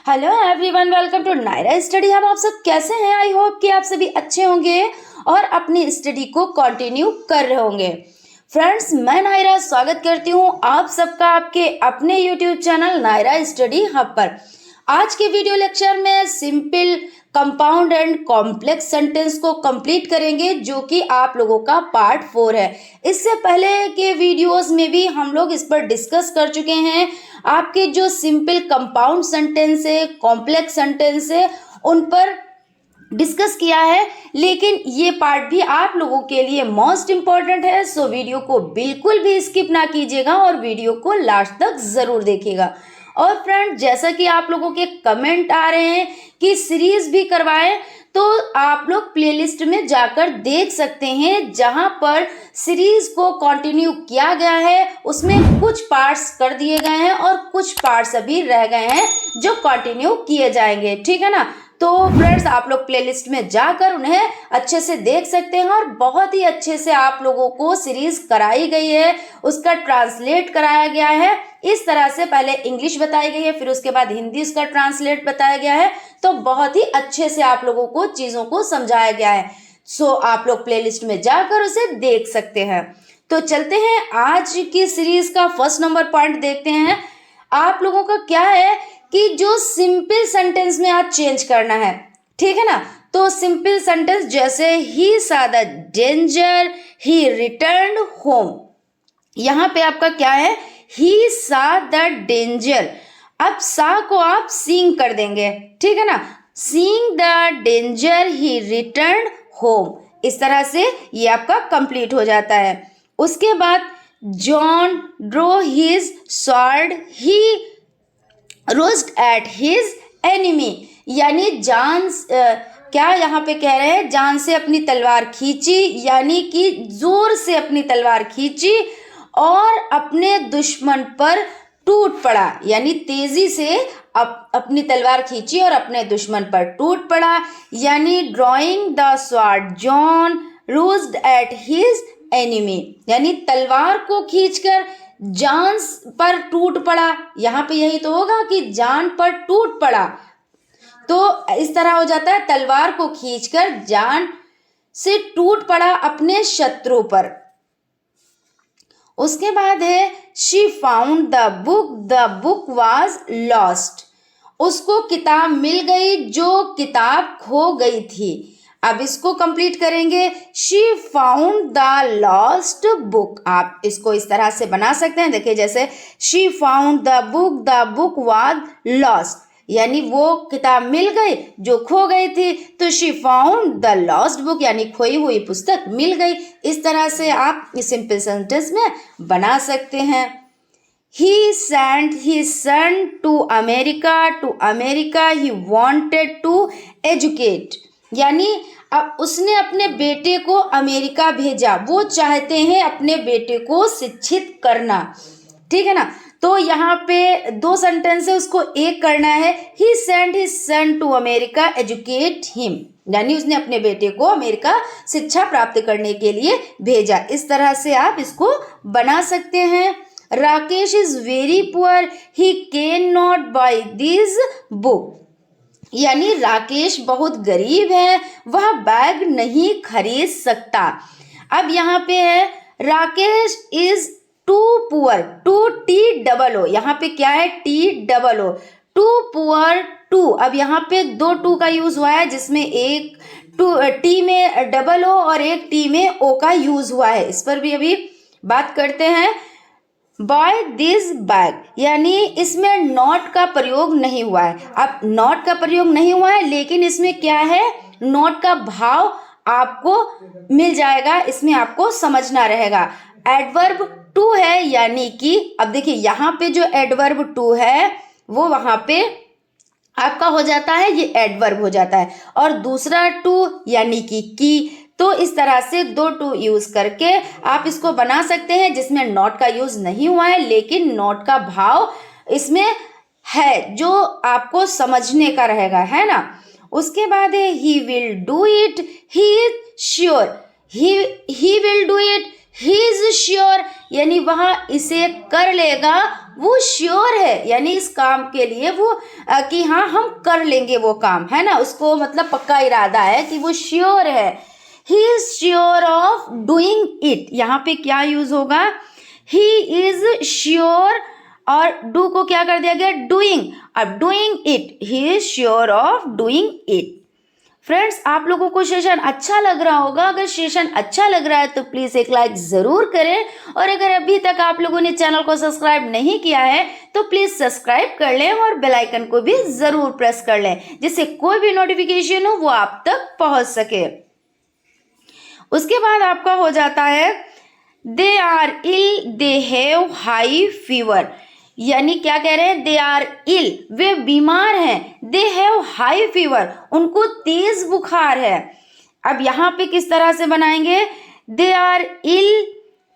Hello everyone, welcome to Naira study hub. आप सब कैसे हैं? आई होप कि आप सभी अच्छे होंगे और अपनी स्टडी को कंटिन्यू कर रहे होंगे। फ्रेंड्स, मैं नायरा स्वागत करती हूं आप सबका आपके अपने YouTube channel Naira study hub पर। आज के वीडियो लेक्चर में simple, compound and complex sentence को कंप्लीट करेंगे, जो कि आप लोगों का पार्ट 4 है। इससे पहले के वीडियोस में भी हम लोग इस पर डिस्कस कर चुके हैं। आपके जो सिंपल कंपाउंड सेंटेंस है, कॉम्प्लेक्स सेंटेंस है, उन पर डिस्कस किया है, लेकिन ये पार्ट भी आप लोगों के लिए मोस्ट इम्पॉर्टेंट है। सो वीडियो को बिल्कुल भी स्किप ना कीजिएगा और वीडियो को लास्ट तक जरूर देखिएगा। और फ्रेंड, जैसा कि आप लोगों के कमेंट आ रहे हैं कि सीरीज भी करवाएं, तो आप लोग प्लेलिस्ट में जाकर देख सकते हैं, जहां पर सीरीज को कंटिन्यू किया गया है। उसमें कुछ पार्ट्स कर दिए गए हैं और कुछ पार्ट्स अभी रह गए हैं जो कंटिन्यू किए जाएंगे, ठीक है ना। तो फ्रेंड्स, आप लोग प्लेलिस्ट में जाकर उन्हें अच्छे से देख सकते हैं और बहुत ही अच्छे से आप लोगों को सीरीज कराई गई है, उसका ट्रांसलेट कराया गया है। इस तरह से पहले इंग्लिश बताई गई है, फिर उसके बाद हिंदी उसका ट्रांसलेट बताया गया है। तो बहुत ही अच्छे से आप लोगों को चीजों को समझाया गया है। सो आप लोग प्लेलिस्ट में जाकर उसे देख सकते हैं। तो चलते हैं, आज की सीरीज का फर्स्ट नंबर पॉइंट देखते हैं। आप लोगों का क्या है कि जो सिंपल सेंटेंस में आज चेंज करना है, ठीक है ना। तो सिंपल सेंटेंस जैसे ही सा the danger, he return home, यहां पे आपका क्या है, ही सा द डेंजर। अब सा को आप सीइंग कर देंगे, ठीक है ना। Seeing the danger he return home, इस तरह से ये आपका कंप्लीट हो जाता है। उसके बाद John drew his sword, he rose at his enemy, यानी जान क्या यहाँ पे कह रहे हैं, जान से अपनी तलवार खींची, यानी कि जोर से अपनी तलवार खींची और अपने दुश्मन पर टूट पड़ा, यानी तेजी से अपनी तलवार खींची और अपने दुश्मन पर टूट पड़ा। यानी drawing the sword John rose at his enemy, यानी तलवार को खींचकर जान पर टूट पड़ा। यहाँ पे यही तो होगा कि जान पर टूट पड़ा, तो इस तरह हो जाता है, तलवार को खींचकर जान से टूट पड़ा अपने शत्रु पर। उसके बाद है she found the book was lost, उसको किताब मिल गई जो किताब खो गई थी। अब इसको कंप्लीट करेंगे, she found the lost book. आप इसको इस तरह से बना सकते हैं, देखिए जैसे she found the book was lost, यानी वो किताब मिल गई जो खो गई थी, तो she found the lost book, यानी खोई हुई पुस्तक मिल गई। इस तरह से आप इस सिंपल सेंटेंस में बना सकते हैं। He sent his son to America, he wanted to educate, यानी अब उसने अपने बेटे को अमेरिका भेजा, वो चाहते हैं अपने बेटे को शिक्षित करना, ठीक है ना। तो यहाँ पे दो सेंटेंस है, उसको एक करना है। He sent his son to America, educate him, यानी उसने अपने बेटे को अमेरिका शिक्षा प्राप्त करने के लिए भेजा। इस तरह से आप इसको बना सकते हैं। Rakesh is very poor, he cannot buy this book, यानी राकेश बहुत गरीब है, वह बैग नहीं खरीद सकता। अब यहाँ पे है Rakesh is too poor, too T double O, यहाँ पे क्या है, T double O, too poor too. अब यहाँ पे दो टू का यूज हुआ है, जिसमें एक टू टी में डबल ओ और एक टी में ओ का यूज हुआ है। इस पर भी अभी बात करते हैं। बाय दिस बैग, यानी इसमें नॉट का प्रयोग नहीं हुआ है। अब नॉट का प्रयोग नहीं हुआ है, लेकिन इसमें क्या है, नॉट का भाव आपको मिल जाएगा, इसमें आपको समझना रहेगा। एडवर्ब टू है, यानी कि अब देखिए यहाँ पे जो एडवर्ब टू है वो वहां पे आपका हो जाता है, ये एडवर्ब हो जाता है, और दूसरा टू यानी कि तो इस तरह से दो टू यूज करके आप इसको बना सकते हैं, जिसमें नॉट का यूज नहीं हुआ है, लेकिन नॉट का भाव इसमें है जो आपको समझने का रहेगा, है ना। उसके बाद है he will do it, he is sure, he will do it, he is sure, यानी वह इसे कर लेगा वो श्योर है, यानी इस काम के लिए वो कि हाँ हम कर लेंगे वो काम, है ना, उसको मतलब पक्का इरादा है कि वो श्योर है। He is sure of doing it, यहाँ पे क्या यूज होगा, ही इज श्योर, और डू को क्या कर दिया गया, डूइंग। अब doing it, he is sure of doing it. Friends, आप लोगों को सेशन अच्छा लग रहा होगा। अगर सेशन अच्छा लग रहा है तो प्लीज एक लाइक जरूर करें, और अगर अभी तक आप लोगों ने चैनल को सब्सक्राइब नहीं किया है तो प्लीज सब्सक्राइब कर लें और बेल आइकन को भी जरूर प्रेस कर लें, जिससे कोई भी नोटिफिकेशन हो वो आप तक पहुंच सके। उसके बाद आपका हो जाता है they are ill, they have high fever, यानी क्या कह रहे हैं, दे आर इल, वे बीमार हैं, दे हैव हाई फीवर, उनको तेज बुखार है। अब यहाँ पे किस तरह से बनाएंगे, they are ill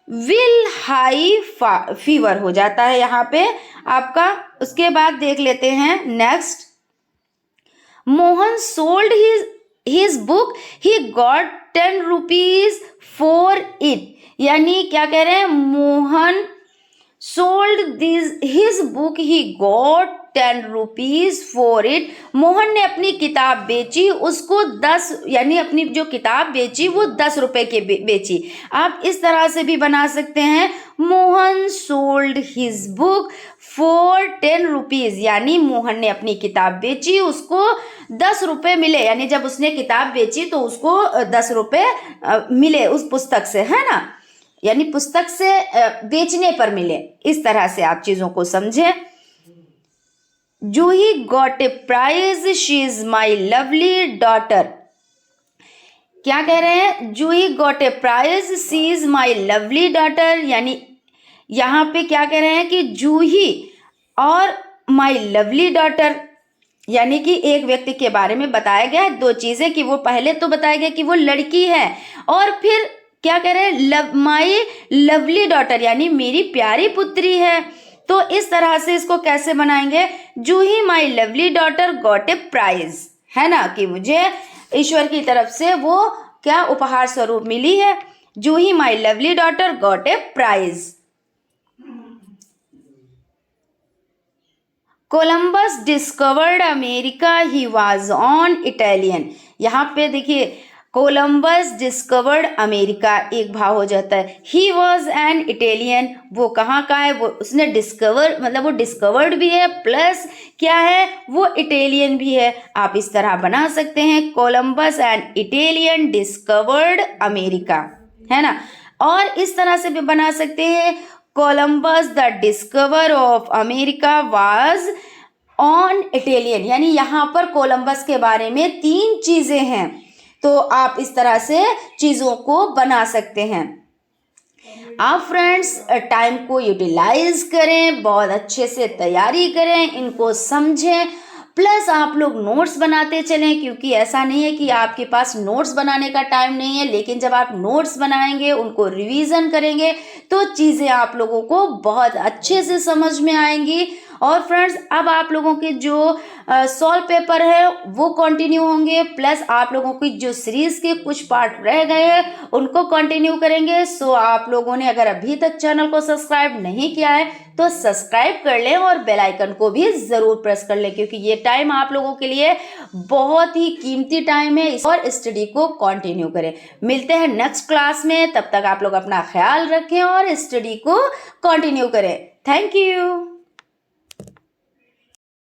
will high fever हो जाता है यहाँ पे आपका। उसके बाद देख लेते हैं next, Mohan sold his book, he got 10 rupees for it, यानी क्या कह रहे हैं, Mohan sold his book, he got 10 rupees for it, Mohan ने अपनी किताब बेची, उसको 10, यानी अपनी जो किताब बेची वो 10 रुपए की बेची। आप इस तरह से भी बना सकते हैं, Mohan sold his book for 10 rupees, यानी मोहन ने अपनी किताब बेची, उसको 10 रुपए मिले, यानी जब उसने किताब बेची तो उसको 10 रुपए मिले उस पुस्तक से, है ना, यानी पुस्तक से बेचने पर मिले। इस तरह से आप चीजों को समझें। Juhi got a prize, she is my lovely daughter, क्या कह रहे हैं, Juhi got a prize, she is my lovely daughter, यानी यहाँ पे क्या कह रहे हैं कि जूही और माई लवली डॉटर, यानी कि एक व्यक्ति के बारे में बताया गया है, दो चीजें, कि वो पहले तो बताया गया कि वो लड़की है, और फिर क्या कह रहे हैं, माई लवली डॉटर, यानी मेरी प्यारी पुत्री है। तो इस तरह से इसको कैसे बनाएंगे, Juhi my lovely daughter got a prize, है ना, कि मुझे ईश्वर की तरफ से वो क्या उपहार स्वरूप मिली है, Juhi my lovely daughter got a prize. Columbus discovered America, he was on Italian, यहाँ पे देखिए कोलंबस डिस्कवर्ड अमेरिका, एक भाव हो जाता है, ही वॉज एन इटालियन, वो कहाँ का है, वो उसने डिस्कवर, मतलब वो डिस्कवर्ड भी है प्लस क्या है, वो इटालियन भी है। आप इस तरह बना सकते हैं, Columbus an Italian discovered America, है ना। और इस तरह से भी बना सकते हैं, Columbus the discover of America was on Italian, यानी यहाँ पर कोलंबस के बारे में 3 चीजें हैं, तो आप इस तरह से चीज़ों को बना सकते हैं। आप फ्रेंड्स टाइम को यूटिलाइज करें, बहुत अच्छे से तैयारी करें, इनको समझें, प्लस आप लोग नोट्स बनाते चलें, क्योंकि ऐसा नहीं है कि आपके पास नोट्स बनाने का टाइम नहीं है, लेकिन जब आप नोट्स बनाएंगे, उनको रिवीजन करेंगे तो चीज़ें आप लोगों को बहुत अच्छे से समझ में आएंगी। और फ्रेंड्स अब आप लोगों के जो सॉल्व पेपर है वो कंटिन्यू होंगे, प्लस आप लोगों की जो सीरीज के कुछ पार्ट रह गए हैं उनको कंटिन्यू करेंगे। सो आप लोगों ने अगर अभी तक चैनल को सब्सक्राइब नहीं किया है तो सब्सक्राइब कर लें और बेल आइकन को भी ज़रूर प्रेस कर लें, क्योंकि ये टाइम आप लोगों के लिए बहुत ही कीमती टाइम है, और स्टडी को कंटिन्यू करें। मिलते हैं नेक्स्ट क्लास में, तब तक आप लोग अपना ख्याल रखें और स्टडी को कंटिन्यू करें। Thank you.